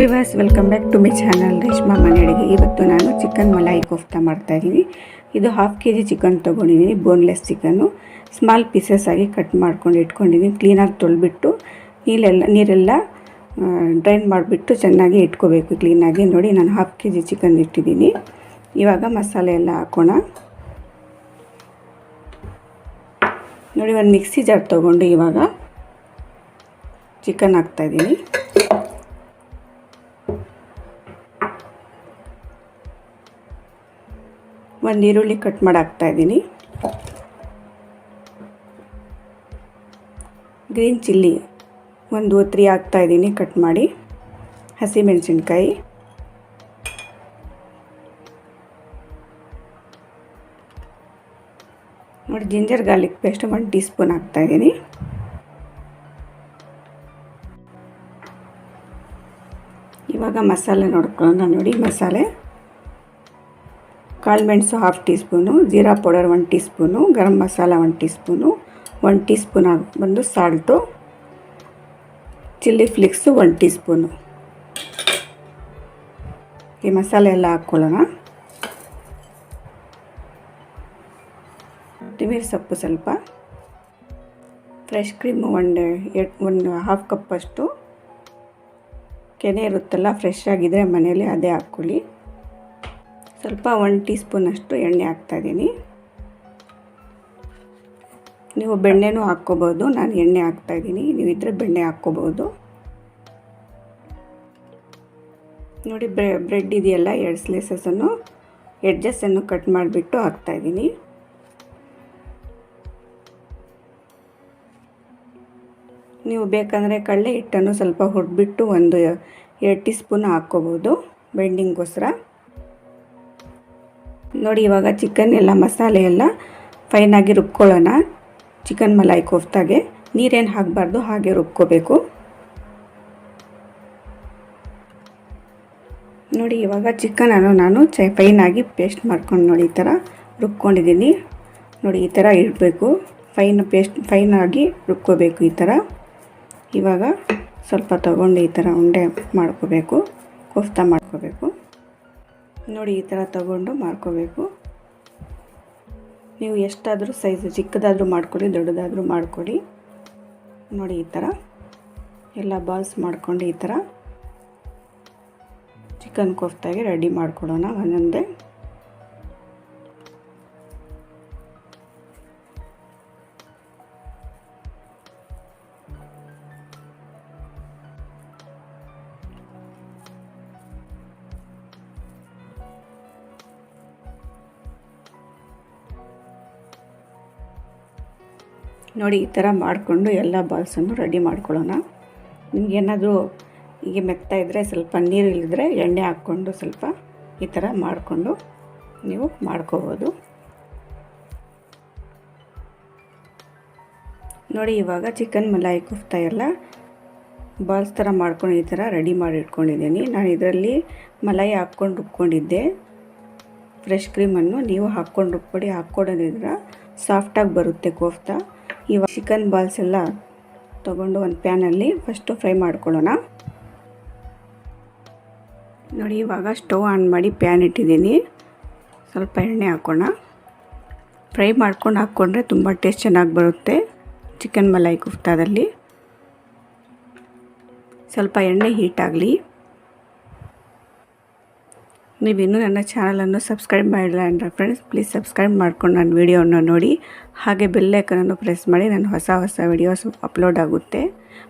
Viewers, welcome back to my channel Reshma ಮನೆ ಅಡುಗೆ. ಇವತ್ತು ನಾನು ಚಿಕನ್ ಮಲಾಯಿ ಕೋಫ್ತಾ ಮಾಡ್ತಾಯಿದ್ದೀನಿ. ಇದು 1/2 kg ಚಿಕನ್ ತೊಗೊಂಡಿದ್ದೀನಿ. ಬೋನ್ಲೆಸ್ ಚಿಕನ್ನು ಸ್ಮಾಲ್ ಪೀಸಸ್ ಆಗಿ ಕಟ್ ಮಾಡ್ಕೊಂಡು ಇಟ್ಕೊಂಡಿದ್ದೀನಿ. ಕ್ಲೀನಾಗಿ ತೊಳೆದ್ಬಿಟ್ಟು ನೀರೆಲ್ಲ ಡ್ರೈನ್ ಮಾಡಿಬಿಟ್ಟು ಚೆನ್ನಾಗಿ ಇಟ್ಕೋಬೇಕು ಕ್ಲೀನಾಗಿ. ನೋಡಿ, ನಾನು 1/2 kg ಚಿಕನ್ ಇಟ್ಟಿದ್ದೀನಿ. ಇವಾಗ ಮಸಾಲೆ ಎಲ್ಲ ಹಾಕೋಣ. ನೋಡಿ, ಒಂದು ಮಿಕ್ಸಿ ಜಾರ್ ತೊಗೊಂಡು ಇವಾಗ ಚಿಕನ್ ಹಾಕ್ತಾಯಿದ್ದೀನಿ. ಒಂದು ಈರುಳ್ಳಿ ಕಟ್ ಮಾಡಿ ಹಾಕ್ತಾಯಿದ್ದೀನಿ. ಗ್ರೀನ್ ಚಿಲ್ಲಿ 1-3 ಹಾಕ್ತಾಯಿದ್ದೀನಿ ಕಟ್ ಮಾಡಿ. ಹಸಿಮೆಣಸಿನ್ಕಾಯಿ, ನೋಡಿ, ginger garlic paste 1 teaspoon ಹಾಕ್ತಾಯಿದ್ದೀನಿ. ಇವಾಗ ಮಸಾಲೆ ನೋಡ್ಕೊಳ್ಳೋಣ. ನೋಡಿ, ಮಸಾಲೆ ಕಾಳು ಮೆಣಸು 1/2 teaspoon, jeera powder 1 teaspoon, garam masala 1 teaspoon, 1 teaspoon ಬಂದು salt, chilli flakes 1 teaspoon. ಈ ಮಸಾಲೆ ಎಲ್ಲ ಹಾಕ್ಕೊಳ್ಳೋಣ. ಕೊತ್ತಂಬರಿ ಸೊಪ್ಪು ಸ್ವಲ್ಪ, ಫ್ರೆಶ್ ಕ್ರೀಮು 1/2 ಕಪ್ಪಷ್ಟು. ಕೆನೆ ಇರುತ್ತಲ್ಲ, ಫ್ರೆಶ್ ಆಗಿದ್ದರೆ ಮನೆಯಲ್ಲಿ ಅದೇ ಹಾಕ್ಕೊಳ್ಳಿ. ಸ್ವಲ್ಪ 1 ಟೀ ಸ್ಪೂನಷ್ಟು ಎಣ್ಣೆ ಹಾಕ್ತಾಯಿದ್ದೀನಿ. ನೀವು ಬೆಣ್ಣೆನೂ ಹಾಕ್ಕೋಬೋದು. ನಾನು ಎಣ್ಣೆ ಹಾಕ್ತಾಯಿದ್ದೀನಿ, ನೀವಿದ್ದರೆ ಬೆಣ್ಣೆ ಹಾಕ್ಕೋಬೋದು. ನೋಡಿ, ಬ್ರೆಡ್ ಇದೆಯಲ್ಲ, 2 ಸ್ಲೈಸಸನ್ನು ಎಡ್ಜಸ್ಸನ್ನು ಕಟ್ ಮಾಡಿಬಿಟ್ಟು ಹಾಕ್ತಾಯಿದ್ದೀನಿ. ನೀವು ಬೇಕಂದರೆ ಕಡಲೆ ಹಿಟ್ಟನ್ನು ಸ್ವಲ್ಪ ಹುರಿದ್ಬಿಟ್ಟು 2 ಟೀ ಸ್ಪೂನ್ ಹಾಕ್ಕೋಬೋದು ಬೆಂಡಿಂಗ್ಗೋಸ್ಕರ. ನೋಡಿ, ಇವಾಗ ಚಿಕನ್ ಎಲ್ಲ ಮಸಾಲೆ ಎಲ್ಲ ಫೈನಾಗಿ ರುಬ್ಕೊಳ್ಳೋಣ. ಚಿಕನ್ ಮಲಾಯಿ ಕೋಫ್ತಾಗೆ ನೀರೇನು ಹಾಕಬಾರ್ದು, ಹಾಗೆ ರುಬ್ಕೋಬೇಕು. ನೋಡಿ, ಇವಾಗ ಚಿಕನನ್ನು ನಾನು ಫೈನಾಗಿ ಪೇಸ್ಟ್ ಮಾಡ್ಕೊಂಡು ನೋಡಿ ಈ ಥರ ರುಬ್ಕೊಂಡಿದ್ದೀನಿ. ನೋಡಿ, ಈ ಥರ ಇಡಬೇಕು. ಫೈನಾಗಿ ರುಬ್ಕೋಬೇಕು ಈ ಥರ. ಇವಾಗ ಸ್ವಲ್ಪ ತಗೊಂಡು ಈ ಥರ ಉಂಡೆ ಮಾಡ್ಕೋಬೇಕು, ಕೋಫ್ತಾ ಮಾಡ್ಕೋಬೇಕು. ನೋಡಿ, ಈ ಥರ ತಗೊಂಡು ಮಾಡ್ಕೋಬೇಕು. ನೀವು ಎಷ್ಟಾದರೂ ಸೈಜು, ಚಿಕ್ಕದಾದರೂ ಮಾಡ್ಕೊಳ್ಳಿ, ದೊಡ್ಡದಾದರೂ ಮಾಡ್ಕೊಳ್ಳಿ. ನೋಡಿ, ಈ ಥರ ಎಲ್ಲ ಬಾಲ್ಸ್ ಮಾಡ್ಕೊಂಡು ಈ ಥರ ಚಿಕನ್ ಕೋಫ್ತಾಗೆ ರೆಡಿ ಮಾಡ್ಕೊಳ್ಳೋಣ ಒಂದೊಂದೇ. ನೋಡಿ, ಈ ಥರ ಮಾಡಿಕೊಂಡು ಎಲ್ಲ ಬಾಲ್ಸನ್ನು ರೆಡಿ ಮಾಡ್ಕೊಳ್ಳೋಣ. ನಿಮಗೇನಾದರೂ ಹೀಗೆ ಮೆತ್ತಾ ಇದ್ದರೆ ಸ್ವಲ್ಪ ನೀರು ಇಲ್ಲದ್ರೆ ಎಣ್ಣೆ ಹಾಕ್ಕೊಂಡು ಸ್ವಲ್ಪ ಈ ಥರ ಮಾಡಿಕೊಂಡು ನೀವು ಮಾಡ್ಕೋಬೋದು. ನೋಡಿ, ಇವಾಗ ಚಿಕನ್ ಮಲಾಯಿ ಕೋಫ್ತಾ ಎಲ್ಲ ಬಾಲ್ಸ್ ಥರ ಮಾಡ್ಕೊಂಡು ಈ ಥರ ರೆಡಿ ಮಾಡಿ ಇಟ್ಕೊಂಡಿದ್ದೀನಿ. ನಾನು ಇದರಲ್ಲಿ ಮಲಾಯಿ ಹಾಕ್ಕೊಂಡು ರುಬ್ಕೊಂಡಿದ್ದೆ. ಫ್ರೆಶ್ ಕ್ರೀಮನ್ನು ನೀವು ಹಾಕ್ಕೊಂಡು ರುಬ್ಬಿಡಿ. ಹಾಕ್ಕೊಡೋದಿದ್ರೆ ಸಾಫ್ಟಾಗಿ ಬರುತ್ತೆ ಕೋಫ್ತಾ. ಇವಾಗ ಚಿಕನ್ ಬಾಲ್ಸ್ ಎಲ್ಲ ತೊಗೊಂಡು ಒಂದು ಪ್ಯಾನಲ್ಲಿ ಫಸ್ಟು ಫ್ರೈ ಮಾಡ್ಕೊಳ್ಳೋಣ. ನೋಡಿ, ಇವಾಗ ಸ್ಟವ್ ಆನ್ ಮಾಡಿ ಪ್ಯಾನ್ ಇಟ್ಟಿದ್ದೀನಿ. ಸ್ವಲ್ಪ ಎಣ್ಣೆ ಹಾಕೋಣ. ಫ್ರೈ ಮಾಡ್ಕೊಂಡು ಹಾಕ್ಕೊಂಡ್ರೆ ತುಂಬ ಟೇಸ್ಟ್ ಚೆನ್ನಾಗಿ ಬರುತ್ತೆ ಚಿಕನ್ ಮಲಾಯಿ ಕೋಫ್ತಾದಲ್ಲಿ. ಸ್ವಲ್ಪ ಎಣ್ಣೆ ಹೀಟ್ ಆಗಲಿ. ನೀವಿನ್ನೂ ನನ್ನ ಚಾನಲನ್ನು ಸಬ್ಸ್ಕ್ರೈಬ್ ಮಾಡಿಲ್ಲ ಅಂದರೆ ಫ್ರೆಂಡ್ಸ್, ಪ್ಲೀಸ್ ಸಬ್ಸ್ಕ್ರೈಬ್ ಮಾಡ್ಕೊಂಡು ನನ್ನ ವೀಡಿಯೋವನ್ನು ನೋಡಿ. ಹಾಗೆ ಬೆಲ್ ಐಕನನ್ನು ಪ್ರೆಸ್ ಮಾಡಿ, ನನ್ನ ಹೊಸ ವೀಡಿಯೋಸ್ ಅಪ್ಲೋಡ್ ಆಗುತ್ತೆ.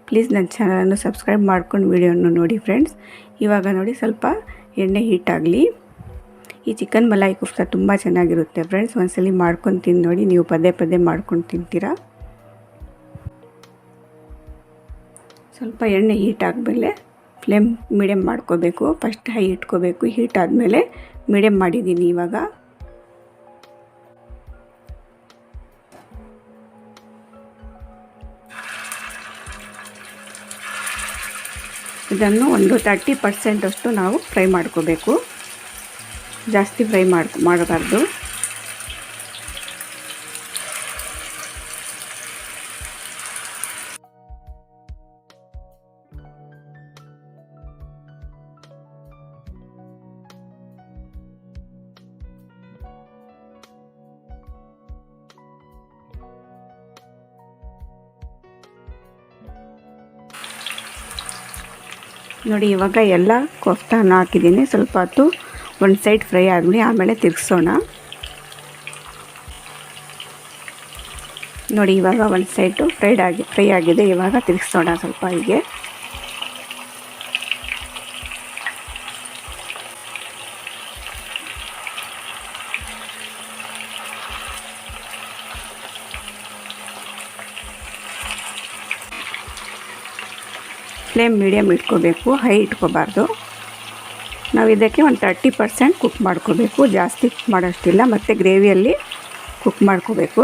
ಪ್ಲೀಸ್ ನನ್ನ ಚಾನಲನ್ನು ಸಬ್ಸ್ಕ್ರೈಬ್ ಮಾಡ್ಕೊಂಡು ವೀಡಿಯೋವನ್ನು ನೋಡಿ ಫ್ರೆಂಡ್ಸ್. ಇವಾಗ ನೋಡಿ, ಸ್ವಲ್ಪ ಎಣ್ಣೆ ಹೀಟ್ ಆಗಲಿ. ಈ ಚಿಕನ್ ಮಲಾಯಿ ಕೋಫ್ತಾ ತುಂಬ ಚೆನ್ನಾಗಿರುತ್ತೆ ಫ್ರೆಂಡ್ಸ್. ಒಂದ್ಸಲಿ ಮಾಡ್ಕೊಂಡು ತಿಂದು ನೋಡಿ. ನೀವು ಪದೇ ಮಾಡ್ಕೊಂಡು ತಿಂತೀರಾ. ಸ್ವಲ್ಪ ಎಣ್ಣೆ ಹೀಟ್ ಆದಮೇಲೆ ಫ್ಲೇಮ್ ಮೀಡಿಯಮ್ ಮಾಡ್ಕೋಬೇಕು. ಫಸ್ಟ್ ಹೈ ಇಟ್ಕೋಬೇಕು, ಹೀಟ್ ಆದಮೇಲೆ ಮೀಡಿಯಮ್ ಮಾಡಿದ್ದೀನಿ. ಇವಾಗ ಇದನ್ನು ಒಂದು 30% ಅಷ್ಟು ನಾವು ಫ್ರೈ ಮಾಡ್ಕೋಬೇಕು. ಜಾಸ್ತಿ ಫ್ರೈ ಮಾಡಬಾರ್ದು. ನೋಡಿ ಇವಾಗ ಎಲ್ಲ ಕೋಫ್ತಾನ ಹಾಕಿದ್ದೀನಿ. ಸ್ವಲ್ಪ ಹೊತ್ತು ಒಂದು ಸೈಡ್ ಫ್ರೈ ಆದಮೇಲೆ ಆಮೇಲೆ ತಿರ್ಗಿಸೋಣ. ನೋಡಿ ಇವಾಗ ಒಂದು ಸೈಡು ಫ್ರೈ ಆಗಿದೆ. ಇವಾಗ ತಿರ್ಗಿಸೋಣ ಸ್ವಲ್ಪ ಹೀಗೆ. ಫ್ಲೇಮ್ ಮೀಡಿಯಮ್ ಇಟ್ಕೋಬೇಕು, ಹೈ ಇಟ್ಕೋಬಾರ್ದು. ನಾವು ಇದಕ್ಕೆ ಒಂದು 30% ಕುಕ್ ಮಾಡ್ಕೋಬೇಕು, ಜಾಸ್ತಿ ಕುಕ್ ಮಾಡೋಷ್ಟಿಲ್ಲ. ಮತ್ತು ಗ್ರೇವಿಯಲ್ಲಿ ಕುಕ್ ಮಾಡ್ಕೋಬೇಕು.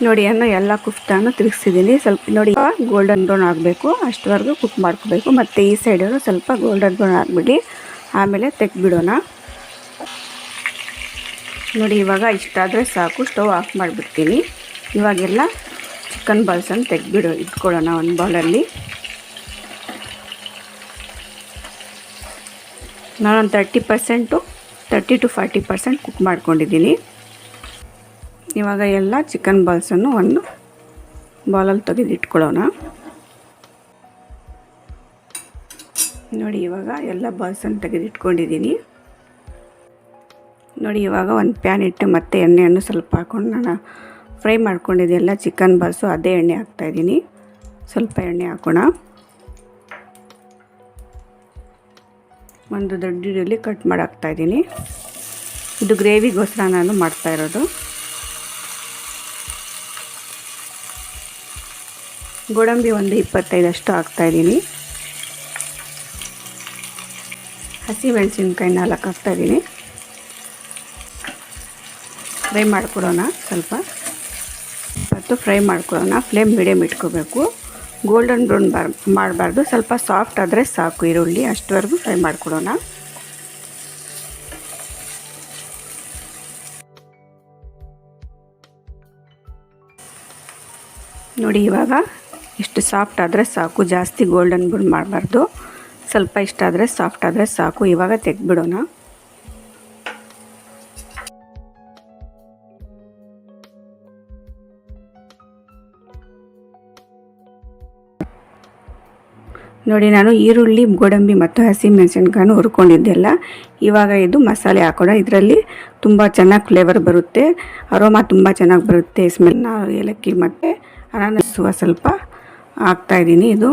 ನೋಡಿ ಎಲ್ಲ ಕುಫ್ತಾನು ತಿರುಗಿಸಿದ್ದೀನಿ. ಸ್ವಲ್ಪ ನೋಡಿ ಗೋಲ್ಡನ್ ಬ್ರೌನ್ ಆಗಬೇಕು, ಅಷ್ಟವರೆಗೂ ಕುಕ್ ಮಾಡ್ಕೋಬೇಕು. ಮತ್ತು ಈ ಸೈಡಲ್ಲೂ ಸ್ವಲ್ಪ ಗೋಲ್ಡನ್ ಬ್ರೌನ್ ಆಗಿಬಿಡಿ, ಆಮೇಲೆ ತೆಗೆದ್ಬಿಡೋಣ. ನೋಡಿ ಇವಾಗ ಇಷ್ಟಾದರೆ ಸಾಕು, ಸ್ಟವ್ ಆಫ್ ಮಾಡಿಬಿಡ್ತೀನಿ. ಇವಾಗೆಲ್ಲ ಚಿಕನ್ ಬಾಲ್ಸನ್ನು ಇಟ್ಕೊಳ್ಳೋಣ ಒಂದು ಬೌಲಲ್ಲಿ. ನಾನೊಂದು 30 to 40% ಕುಕ್ ಮಾಡ್ಕೊಂಡಿದ್ದೀನಿ. ಇವಾಗ ಎಲ್ಲ ಚಿಕನ್ ಬಾಲ್ಸನ್ನು ಒಂದು ಬೌಲಲ್ಲಿ ತೆಗೆದಿಟ್ಕೊಳ್ಳೋಣ. ನೋಡಿ ಇವಾಗ ಎಲ್ಲ ಬಾಲ್ಸನ್ನು ತೆಗೆದಿಟ್ಕೊಂಡಿದ್ದೀನಿ. ನೋಡಿ ಇವಾಗ ಒಂದು ಪ್ಯಾನ್ ಇಟ್ಟು ಮತ್ತೆ ಎಣ್ಣೆಯನ್ನು ಸ್ವಲ್ಪ ಹಾಕ್ಕೊಂಡು ನಾನು ಫ್ರೈ ಮಾಡ್ಕೊಂಡಿದ್ದೆಲ್ಲ ಚಿಕನ್ ಬಾಲ್ಸು ಅದೇ ಎಣ್ಣೆ ಹಾಕ್ತಾಯಿದ್ದೀನಿ. ಸ್ವಲ್ಪ ಎಣ್ಣೆ ಹಾಕೋಣ. ಒಂದು ದೊಡ್ಡ ಈರುಳ್ಳಿ ಕಟ್ ಮಾಡಿ ಹಾಕ್ತಾಯಿದ್ದೀನಿ. ಇದು ಗ್ರೇವಿಗೋಸ್ಕರ ನಾನು ಮಾಡ್ತಾಯಿರೋದು. ಗೋಡಂಬಿ ಒಂದು 25 ಅಷ್ಟು ಹಾಕ್ತಾಯಿದ್ದೀನಿ. ಹಸಿ ಮೆಣಸಿನ್ಕಾಯಿ 4 ಹಾಕ್ತಾಯಿದ್ದೀನಿ. ಫ್ರೈ ಮಾಡ್ಕೊಡೋಣ. ಸ್ವಲ್ಪ ಫ್ರೈ ಮಾಡ್ಕೊಳ್ಳೋಣ. ಫ್ಲೇಮ್ ಮೀಡಿಯಮ್ ಇಟ್ಕೋಬೇಕು. ಗೋಲ್ಡನ್ ಬ್ರೌನ್ ಮಾಡಬಾರ್ದು, ಸ್ವಲ್ಪ ಸಾಫ್ಟ್ ಆದರೆ ಸಾಕು ಈರುಳ್ಳಿ, ಅಷ್ಟವರೆಗೂ ಫ್ರೈ ಮಾಡ್ಕೊಡೋಣ. ನೋಡಿ ಇವಾಗ ಇಷ್ಟು ಸಾಫ್ಟ್ ಆದರೆ ಸಾಕು, ಜಾಸ್ತಿ ಗೋಲ್ಡನ್ ಬ್ರೌನ್ ಮಾಡಬಾರ್ದು. ಸ್ವಲ್ಪ ಇಷ್ಟ ಆದರೆ ಸಾಫ್ಟ್ ಆದರೆ ಸಾಕು. ಇವಾಗ ತೆಗೆದ್ಬಿಡೋಣ. ನೋಡಿ ನಾನು ಈರುಳ್ಳಿ, ಗೋಡಂಬಿ ಮತ್ತು ಹಸಿ ಮೆಣಸಿನ್ಕಾಯನ್ನು ಹುರ್ಕೊಂಡಿದ್ದೆಲ್ಲ. ಇವಾಗ ಇದು ಮಸಾಲೆ ಹಾಕೋಣ. ಇದರಲ್ಲಿ ತುಂಬ ಚೆನ್ನಾಗಿ ಫ್ಲೇವರ್ ಬರುತ್ತೆ, ಅರೋಮಾ ತುಂಬ ಚೆನ್ನಾಗಿ ಬರುತ್ತೆ. ಸ್ಮೆಲ್ ಏಲಕ್ಕಿ ಮತ್ತು ಅನಾನಸುವ ಸ್ವಲ್ಪ ಹಾಕ್ತಾಯಿದ್ದೀನಿ. ಇದು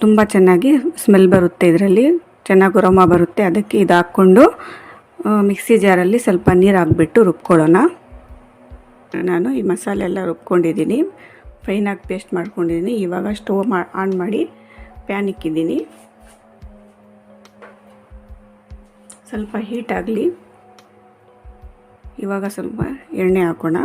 ತುಂಬ ಚೆನ್ನಾಗಿ ಸ್ಮೆಲ್ ಬರುತ್ತೆ, ಇದರಲ್ಲಿ ಚೆನ್ನಾಗಿ ಅರೋಮಾ ಬರುತ್ತೆ. ಅದಕ್ಕೆ ಇದು ಹಾಕ್ಕೊಂಡು ಮಿಕ್ಸಿ ಜಾರಲ್ಲಿ ಸ್ವಲ್ಪ ನೀರು ಹಾಕ್ಬಿಟ್ಟು ರುಬ್ಕೊಳ್ಳೋಣ. ನಾನು ಈ ಮಸಾಲೆ ಎಲ್ಲ ರುಬ್ಕೊಂಡಿದ್ದೀನಿ, ಫೈನಾಗಿ ಪೇಸ್ಟ್ ಮಾಡ್ಕೊಂಡಿದ್ದೀನಿ. ಇವಾಗ ಸ್ಟವ್ ಆನ್ ಮಾಡಿ ಪ್ಯಾನ್ ಇಕ್ಕಿದ್ದೀನಿ. ಸ್ವಲ್ಪ ಹೀಟ್ ಆಗಲಿ. ಇವಾಗ ಸ್ವಲ್ಪ ಎಣ್ಣೆ ಹಾಕೋಣ.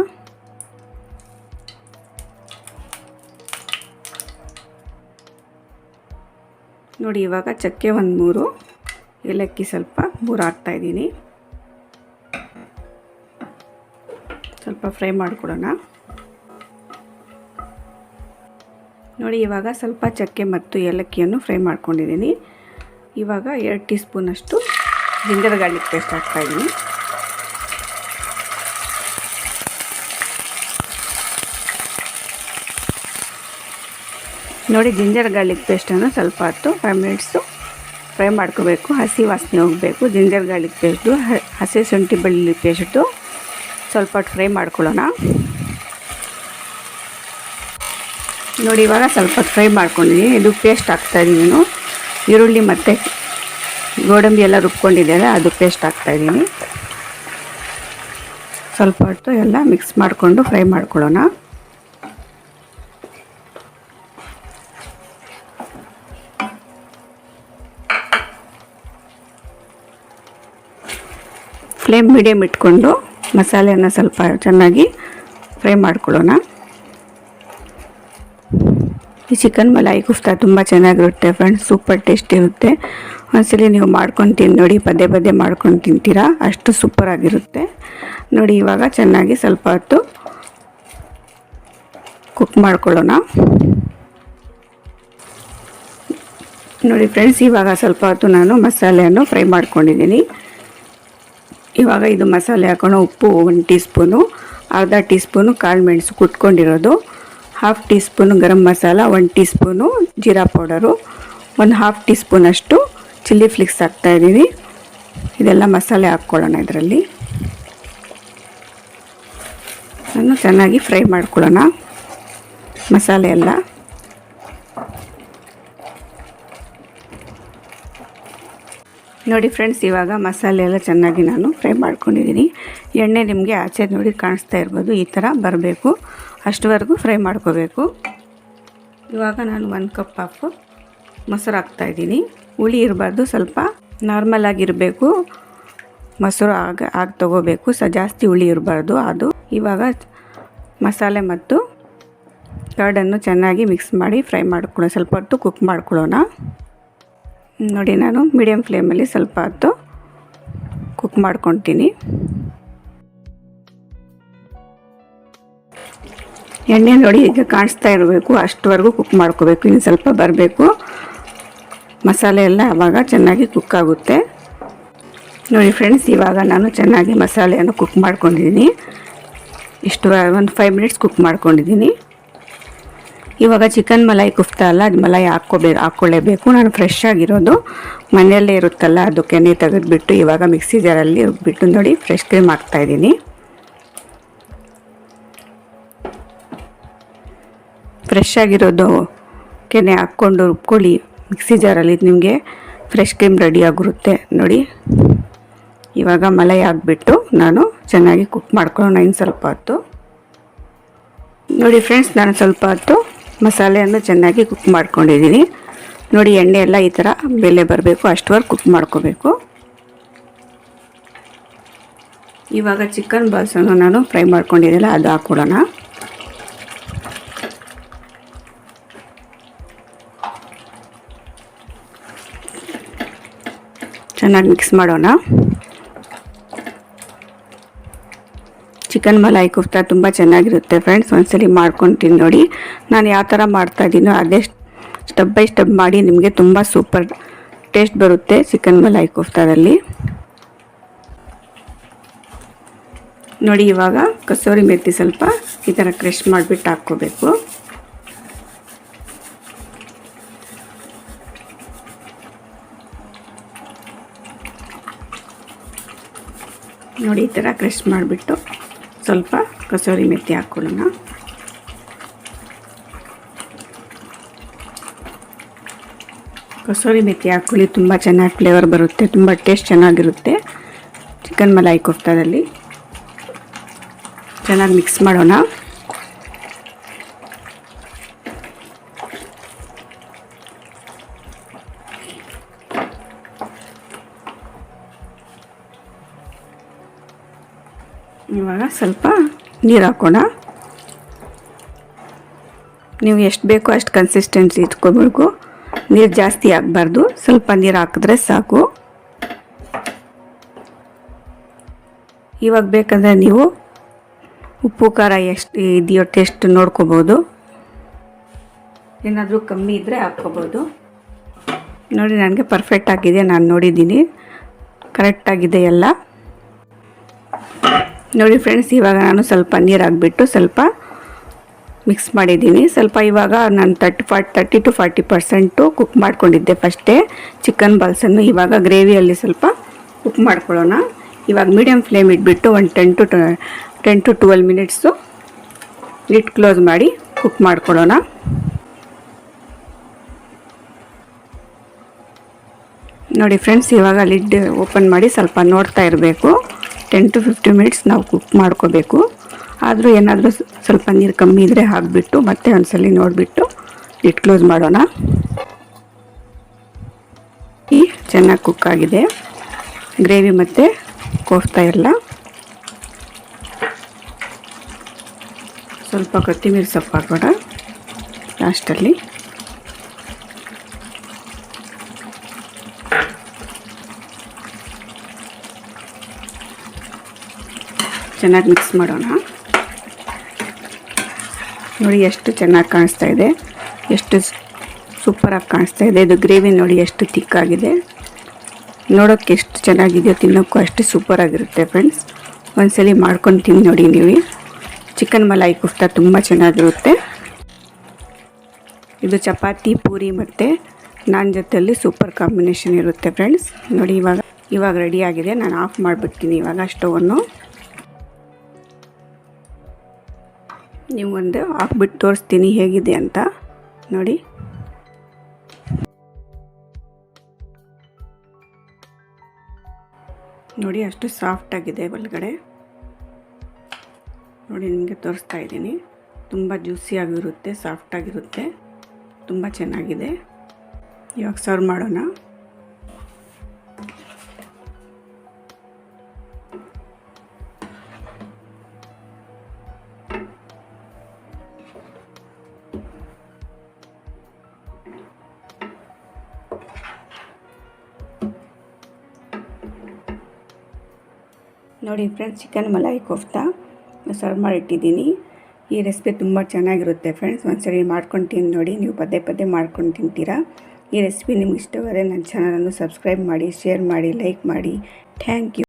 ನೋಡಿ ಇವಾಗ ಚಕ್ಕೆ ಒಂದು 3, ಏಲಕ್ಕಿ ಸ್ವಲ್ಪ 3 ಹಾಕ್ತಾಯಿದ್ದೀನಿ. ಸ್ವಲ್ಪ ಫ್ರೈ ಮಾಡಿಕೊಡೋಣ. ನೋಡಿ ಇವಾಗ ಸ್ವಲ್ಪ ಚಕ್ಕೆ ಮತ್ತು ಏಲಕ್ಕಿಯನ್ನು ಫ್ರೈ ಮಾಡ್ಕೊಂಡಿದ್ದೀನಿ. ಇವಾಗ 2 ಟೀ ಸ್ಪೂನಷ್ಟು ಜಿಂಜರ್ ಗಾರ್ಲಿಕ್ ಪೇಸ್ಟ್ ಹಾಕ್ತಾಯಿದ್ದೀನಿ. ನೋಡಿ ಜಿಂಜರ್ ಗಾರ್ಲಿಕ್ ಪೇಸ್ಟನ್ನು ಸ್ವಲ್ಪ ಹೊತ್ತು 5 ಮಿನಿಟ್ಸು ಫ್ರೈ ಮಾಡ್ಕೋಬೇಕು, ಹಸಿ ವಾಸನೆ ಹೋಗಬೇಕು. ಜಿಂಜರ್ ಗಾರ್ಲಿಕ್ ಪೇಸ್ಟು, ಹಸಿ ಶುಂಠಿ ಬೆಳ್ಳುಳ್ಳಿ ಪೇಸ್ಟು ಸ್ವಲ್ಪ ಹೊತ್ತು ಫ್ರೈ ಮಾಡ್ಕೊಳ್ಳೋಣ. ನೋಡಿ ಇವಾಗ ಸ್ವಲ್ಪ ಫ್ರೈ ಮಾಡ್ಕೊಂಡಿದ್ದೀನಿ. ಇದು ಪೇಸ್ಟ್ ಹಾಕ್ತಾಯಿದ್ದೀನಿ. ನಾನು ಈರುಳ್ಳಿ ಮತ್ತು ಗೋಡಂಬಿ ಎಲ್ಲ ರುಬ್ಕೊಂಡಿದ್ದೇನೆ, ಅದು ಪೇಸ್ಟ್ ಹಾಕ್ತಾಯಿದ್ದೀನಿ. ಸ್ವಲ್ಪ ಹೊತ್ತು ಎಲ್ಲ ಮಿಕ್ಸ್ ಮಾಡಿಕೊಂಡು ಫ್ರೈ ಮಾಡ್ಕೊಳ್ಳೋಣ. ಫ್ಲೇಮ್ ಮೀಡಿಯಮ್ ಇಟ್ಕೊಂಡು ಮಸಾಲೆಯನ್ನು ಸ್ವಲ್ಪ ಚೆನ್ನಾಗಿ ಫ್ರೈ ಮಾಡ್ಕೊಳ್ಳೋಣ. ಈ ಚಿಕನ್ ಮಲಾಯಿ ಕುಫ್ತಾ ತುಂಬ ಚೆನ್ನಾಗಿರುತ್ತೆ ಫ್ರೆಂಡ್ಸ್, ಸೂಪರ್ ಟೇಸ್ಟ್ ಇರುತ್ತೆ. ಒಂದ್ಸಲಿ ನೀವು ಮಾಡ್ಕೊಂಡು ತಿಂದು ನೋಡಿ, ಪದೇ ಪದೇ ಮಾಡ್ಕೊಂಡು ತಿಂತೀರಾ, ಅಷ್ಟು ಸೂಪರಾಗಿರುತ್ತೆ ನೋಡಿ. ಇವಾಗ ಚೆನ್ನಾಗಿ ಸ್ವಲ್ಪ ಹೊತ್ತು ಕುಕ್ ಮಾಡ್ಕೊಳ್ಳೋಣ. ನೋಡಿ ಫ್ರೆಂಡ್ಸ್, ಇವಾಗ ಸ್ವಲ್ಪ ಹೊತ್ತು ನಾನು ಮಸಾಲೆಯನ್ನು ಫ್ರೈ ಮಾಡ್ಕೊಂಡಿದ್ದೀನಿ. ಇವಾಗ ಇದು ಮಸಾಲೆ ಹಾಕೋಣ. ಉಪ್ಪು 1 ಟೀ ಸ್ಪೂನು, ಅರ್ಧ ಟೀ ಸ್ಪೂನು ಕಾಳು ಮೆಣಸು ಕುಟ್ಕೊಂಡಿರೋದು, 1/2 teaspoon garam masala, 1 teaspoon jeera powder, 1/2 ಟೀ ಸ್ಪೂನಷ್ಟು ಚಿಲ್ಲಿ ಫ್ಲೇಕ್ಸ್ ಹಾಕ್ತಾಯಿದ್ದೀನಿ. ಇದೆಲ್ಲ ಮಸಾಲೆ ಹಾಕ್ಕೊಳ್ಳೋಣ. ಇದರಲ್ಲಿ ನಾನು ಚೆನ್ನಾಗಿ ಫ್ರೈ ಮಾಡ್ಕೊಳ್ಳೋಣ ಮಸಾಲೆ ಎಲ್ಲ. ನೋಡಿ ಫ್ರೆಂಡ್ಸ್, ಇವಾಗ ಮಸಾಲೆ ಎಲ್ಲ ಚೆನ್ನಾಗಿ ನಾನು ಫ್ರೈ ಮಾಡ್ಕೊಂಡಿದ್ದೀನಿ. ಎಣ್ಣೆ ನಿಮಗೆ ಆಚೆ ನೋಡಿ ಕಾಣಿಸ್ತಾ ಇರ್ಬೋದು, ಈ ಥರ ಬರಬೇಕು, ಅಷ್ಟುವರೆಗೂ ಫ್ರೈ ಮಾಡ್ಕೋಬೇಕು. ಇವಾಗ ನಾನು 1 ಕಪ್ ಆಫ್ ಮೊಸರು ಹಾಕ್ತಾಯಿದ್ದೀನಿ. ಹುಳಿ ಇರಬಾರ್ದು, ಸ್ವಲ್ಪ ನಾರ್ಮಲ್ ಆಗಿರಬೇಕು ಮೊಸರು, ಆಗ ತೊಗೋಬೇಕು, ಜಾಸ್ತಿ ಹುಳಿ ಇರಬಾರ್ದು ಅದು. ಇವಾಗ ಮಸಾಲೆ ಮತ್ತು ಕರ್ಡನ್ನು ಚೆನ್ನಾಗಿ ಮಿಕ್ಸ್ ಮಾಡಿ ಫ್ರೈ ಮಾಡ್ಕೊಳ್ಳೋಣ, ಸ್ವಲ್ಪ ಹೊತ್ತು ಕುಕ್ ಮಾಡ್ಕೊಳ್ಳೋಣ. ನೋಡಿ, ನಾನು ಮೀಡಿಯಮ್ ಫ್ಲೇಮಲ್ಲಿ ಸ್ವಲ್ಪ ಹೊತ್ತು ಕುಕ್ ಮಾಡ್ಕೊತೀನಿ. ಎಣ್ಣೆ ನೋಡಿ ಈಗ ಕಾಣಿಸ್ತಾ ಇರಬೇಕು, ಅಷ್ಟುವರೆಗೂ ಕುಕ್ ಮಾಡ್ಕೋಬೇಕು. ಇನ್ನು ಸ್ವಲ್ಪ ಬರಬೇಕು, ಮಸಾಲೆ ಎಲ್ಲ ಆವಾಗ ಚೆನ್ನಾಗಿ ಕುಕ್ ಆಗುತ್ತೆ. ನೋಡಿ ಫ್ರೆಂಡ್ಸ್, ಇವಾಗ ನಾನು ಚೆನ್ನಾಗಿ ಮಸಾಲೆಯನ್ನು ಕುಕ್ ಮಾಡ್ಕೊಂಡಿದ್ದೀನಿ. ಇಷ್ಟು ಒಂದು 5 ಮಿನಿಟ್ಸ್ ಕುಕ್ ಮಾಡ್ಕೊಂಡಿದ್ದೀನಿ. ಇವಾಗ ಚಿಕನ್ ಮಲಾಯಿ ಕುಫ್ತಾ ಅಲ್ಲ, ಅದು ಮಲಾಯಿ ಹಾಕ್ಕೊಳ್ಳೇಬೇಕು. ನಾನು ಫ್ರೆಶ್ ಆಗಿರೋದು ಮನೆಯಲ್ಲೇ ಇರುತ್ತಲ್ಲ, ಅದು ಕೆನೆ ತೆಗೆದುಬಿಟ್ಟು ಇವಾಗ ಮಿಕ್ಸಿ ಜಾರಲ್ಲಿ ರುಬ್ಬಿಟ್ಟು ನೋಡಿ ಫ್ರೆಶ್ ಕ್ರೀಮ್ ಹಾಕ್ತಾಯಿದ್ದೀನಿ. ಫ್ರೆಶ್ ಆಗಿರೋದು ಕೆನೆ ಹಾಕ್ಕೊಂಡು ರುಬ್ಕೊಳ್ಳಿ ಮಿಕ್ಸಿ ಜಾರಲ್ಲಿ, ನಿಮಗೆ ಫ್ರೆಶ್ ಕ್ರೀಮ್ ರೆಡಿ ಆಗಿರುತ್ತೆ ನೋಡಿ. ಇವಾಗ ಮಲಾಯಿ ಹಾಕ್ಬಿಟ್ಟು ನಾನು ಚೆನ್ನಾಗಿ ಕುಕ್ ಮಾಡ್ಕೊಳ್ಳೋಣ ಇನ್ನು ಸ್ವಲ್ಪ ಹೊತ್ತು. ನೋಡಿ ಫ್ರೆಂಡ್ಸ್, ನಾನು ಸ್ವಲ್ಪ ಹೊತ್ತು ಮಸಾಲೆಯನ್ನು ಚೆನ್ನಾಗಿ ಕುಕ್ ಮಾಡ್ಕೊಂಡಿದ್ದೀನಿ. ನೋಡಿ, ಎಣ್ಣೆ ಎಲ್ಲ ಈ ಥರ ಬೆಲೆ ಬರಬೇಕು, ಅಷ್ಟುವರೆಗೆ ಕುಕ್ ಮಾಡ್ಕೋಬೇಕು. ಇವಾಗ ಚಿಕನ್ ಬಾಲ್ಸನ್ನು ನಾನು ಫ್ರೈ ಮಾಡ್ಕೊಂಡಿದ್ದೆಲ್ಲ ಅದು ಹಾಕ್ಕೊಡೋಣ. ಚೆನ್ನಾಗಿ ಮಿಕ್ಸ್ ಮಾಡೋಣ. ಚಿಕನ್ ಮಲಾಯಿ ಕುಫ್ತಾ ತುಂಬ ಚೆನ್ನಾಗಿರುತ್ತೆ ಫ್ರೆಂಡ್ಸ್, ಒಂದ್ಸಲಿ ಮಾಡ್ಕೊಂಡು ತಿಂದು ನೋಡಿ. ನಾನು ಯಾವ ಥರ ಮಾಡ್ತಾಯಿದ್ದೀನೋ ಅದೇ ಸ್ಟೆಪ್ ಬೈ ಸ್ಟೆಪ್ ಮಾಡಿ, ನಿಮಗೆ ತುಂಬ ಸೂಪರ್ ಟೇಸ್ಟ್ ಬರುತ್ತೆ ಚಿಕನ್ ಮಲಾಯಿ ಕುಫ್ತಾದಲ್ಲಿ. ನೋಡಿ, ಇವಾಗ ಕಸೂರಿ ಮೆಥಿ ಸ್ವಲ್ಪ ಈ ಥರ ಕ್ರಷ್ ಮಾಡಿಬಿಟ್ಟು ಹಾಕ್ಕೋಬೇಕು. ನೋಡಿ, ಈ ಥರ ಕ್ರಷ್ ಮಾಡಿಬಿಟ್ಟು ಸ್ವಲ್ಪ ಕಸೂರಿ ಮೆಥಿ ಹಾಕ್ಕೊಳ್ಳೋಣ. ಕಸೂರಿ ಮೆಥಿ ಹಾಕ್ಕೊಳ್ಳಿ, ತುಂಬ ಚೆನ್ನಾಗಿ ಫ್ಲೇವರ್ ಬರುತ್ತೆ, ತುಂಬ ಟೇಸ್ಟ್ ಚೆನ್ನಾಗಿರುತ್ತೆ ಚಿಕನ್ ಮಲಾಯಿ ಕುಫ್ತಾದಲ್ಲಿ. ಚೆನ್ನಾಗಿ ಮಿಕ್ಸ್ ಮಾಡೋಣ. ಇವಾಗ ಸ್ವಲ್ಪ ನೀರು ಹಾಕೋಣ. ನೀವು ಎಷ್ಟು ಬೇಕೋ ಅಷ್ಟು ಕನ್ಸಿಸ್ಟೆನ್ಸಿ ಇಟ್ಕೋಬೇಕು, ನೀರು ಜಾಸ್ತಿ ಆಗಬಾರ್ದು, ಸ್ವಲ್ಪ ನೀರು ಹಾಕಿದ್ರೆ ಸಾಕು. ಇವಾಗ ಬೇಕಂದರೆ ನೀವು ಉಪ್ಪು ಖಾರ ಎಷ್ಟು ಇದೆಯೋ ಟೇಸ್ಟ್ ನೋಡ್ಕೋಬೋದು, ಏನಾದರೂ ಕಮ್ಮಿ ಇದ್ದರೆ ಹಾಕ್ಕೋಬೋದು. ನೋಡಿ, ನನಗೆ ಪರ್ಫೆಕ್ಟ್ ಆಗಿದೆ, ನಾನು ನೋಡಿದ್ದೀನಿ ಕರೆಕ್ಟಾಗಿದೆ ಎಲ್ಲ. ನೋಡಿ ಫ್ರೆಂಡ್ಸ್, ಇವಾಗ ನಾನು ಸ್ವಲ್ಪ ನೀರು ಹಾಕ್ಬಿಟ್ಟು ಸ್ವಲ್ಪ ಮಿಕ್ಸ್ ಮಾಡಿದ್ದೀನಿ. ಸ್ವಲ್ಪ ಇವಾಗ ನಾನು 30 to 40% ಕುಕ್ ಮಾಡ್ಕೊಂಡಿದ್ದೆ ಫಸ್ಟೇ ಚಿಕನ್ ಬಾಲ್ಸನ್ನು. ಇವಾಗ ಗ್ರೇವಿಯಲ್ಲಿ ಸ್ವಲ್ಪ ಕುಕ್ ಮಾಡ್ಕೊಳ್ಳೋಣ. ಇವಾಗ ಮೀಡಿಯಮ್ ಫ್ಲೇಮ್ ಇಟ್ಬಿಟ್ಟು ಒಂದು 10 to 12 ಮಿನಿಟ್ಸು ಲಿಡ್ ಕ್ಲೋಸ್ ಮಾಡಿ ಕುಕ್ ಮಾಡ್ಕೊಳ್ಳೋಣ. ನೋಡಿ ಫ್ರೆಂಡ್ಸ್, ಇವಾಗ ಲಿಡ್ ಓಪನ್ ಮಾಡಿ ಸ್ವಲ್ಪ ನೋಡ್ತಾ ಇರಬೇಕು. 10 to 15 ಮಿನಿಟ್ಸ್ ನಾವು ಕುಕ್ ಮಾಡ್ಕೋಬೇಕು. ಆದರೂ ಏನಾದರೂ ಸ್ವಲ್ಪ ನೀರು ಕಮ್ಮಿ ಇದ್ದರೆ ಹಾಕಿಬಿಟ್ಟು ಮತ್ತೆ ಒಂದ್ಸಲಿ ನೋಡಿಬಿಟ್ಟು ಲಿಡ್ ಕ್ಲೋಸ್ ಮಾಡೋಣ. ಚೆನ್ನಾಗಿ ಕುಕ್ ಆಗಿದೆ ಗ್ರೇವಿ ಮತ್ತು ಕೋಫ್ತಾ ಎಲ್ಲ. ಸ್ವಲ್ಪ ಕೊತ್ತಂಬರಿ ಸೊಪ್ಪು ಹಾಕೋಣ ಲಾಸ್ಟಲ್ಲಿ. ಚೆನ್ನಾಗಿ ಮಿಕ್ಸ್ ಮಾಡೋಣ. ನೋಡಿ ಎಷ್ಟು ಚೆನ್ನಾಗಿ ಕಾಣಿಸ್ತಾ ಇದೆ, ಎಷ್ಟು ಸೂಪರಾಗಿ ಕಾಣಿಸ್ತಾ ಇದೆ. ಇದು ಗ್ರೇವಿ ನೋಡಿ ಎಷ್ಟು ತಿಕ್ಕಾಗಿದೆ, ನೋಡೋಕ್ಕೆ ಎಷ್ಟು ಚೆನ್ನಾಗಿದೆಯೋ ತಿನ್ನೋಕ್ಕೂ ಅಷ್ಟು ಸೂಪರಾಗಿರುತ್ತೆ ಫ್ರೆಂಡ್ಸ್. ಒಂದ್ಸಲಿ ಮಾಡ್ಕೊಂಡು ತಿಂದು ನೋಡಿ ನೀವು. ಚಿಕನ್ ಮಲಾಯಿ ಕುಫ್ತಾ ತುಂಬ ಚೆನ್ನಾಗಿರುತ್ತೆ. ಇದು ಚಪಾತಿ, ಪೂರಿ ಮತ್ತು ನಾನ್ ಜೊತೆಯಲ್ಲಿ ಸೂಪರ್ ಕಾಂಬಿನೇಷನ್ ಇರುತ್ತೆ ಫ್ರೆಂಡ್ಸ್. ನೋಡಿ ಇವಾಗ ರೆಡಿಯಾಗಿದೆ. ನಾನು ಆಫ್ ಮಾಡಿಬಿಡ್ತೀನಿ ಇವಾಗ ಸ್ಟವನ್ನು. ನೀವು ಒಂದು ಹಾಕ್ಬಿಟ್ಟು ತೋರಿಸ್ತೀನಿ ಹೇಗಿದೆ ಅಂತ ನೋಡಿ. ನೋಡಿ ಅಷ್ಟು ಸಾಫ್ಟಾಗಿದೆ ಒಳಗಡೆ. ನೋಡಿ ನಿಮಗೆ ತೋರಿಸ್ತಾ ಇದ್ದೀನಿ. ತುಂಬ ಜ್ಯೂಸಿಯಾಗಿರುತ್ತೆ, ಸಾಫ್ಟಾಗಿರುತ್ತೆ, ತುಂಬ ಚೆನ್ನಾಗಿದೆ. ಇವಾಗ ಸರ್ವ್ ಮಾಡೋಣ. ನೋಡಿ friends, chicken malai kofta serve ಮಾಡಿಟ್ಟಿದ್ದೀನಿ. ಈ ರೆಸಿಪಿ ತುಂಬ ಚೆನ್ನಾಗಿರುತ್ತೆ ಫ್ರೆಂಡ್ಸ್. ಒಂದ್ಸರಿ ಮಾಡ್ಕೊಂಡು ತಿಂದು ನೋಡಿ. ನೀವು ಪದೇ ಪದೇ ಮಾಡ್ಕೊಂಡು ತಿಂತೀರಾ. ಈ ರೆಸಿಪಿ ನಿಮ್ಗೆ ಇಷ್ಟವಾದರೆ ನನ್ನ ಚಾನಲನ್ನು ಸಬ್ಸ್ಕ್ರೈಬ್ ಮಾಡಿ, ಶೇರ್ ಮಾಡಿ, ಲೈಕ್ ಮಾಡಿ. Thank you.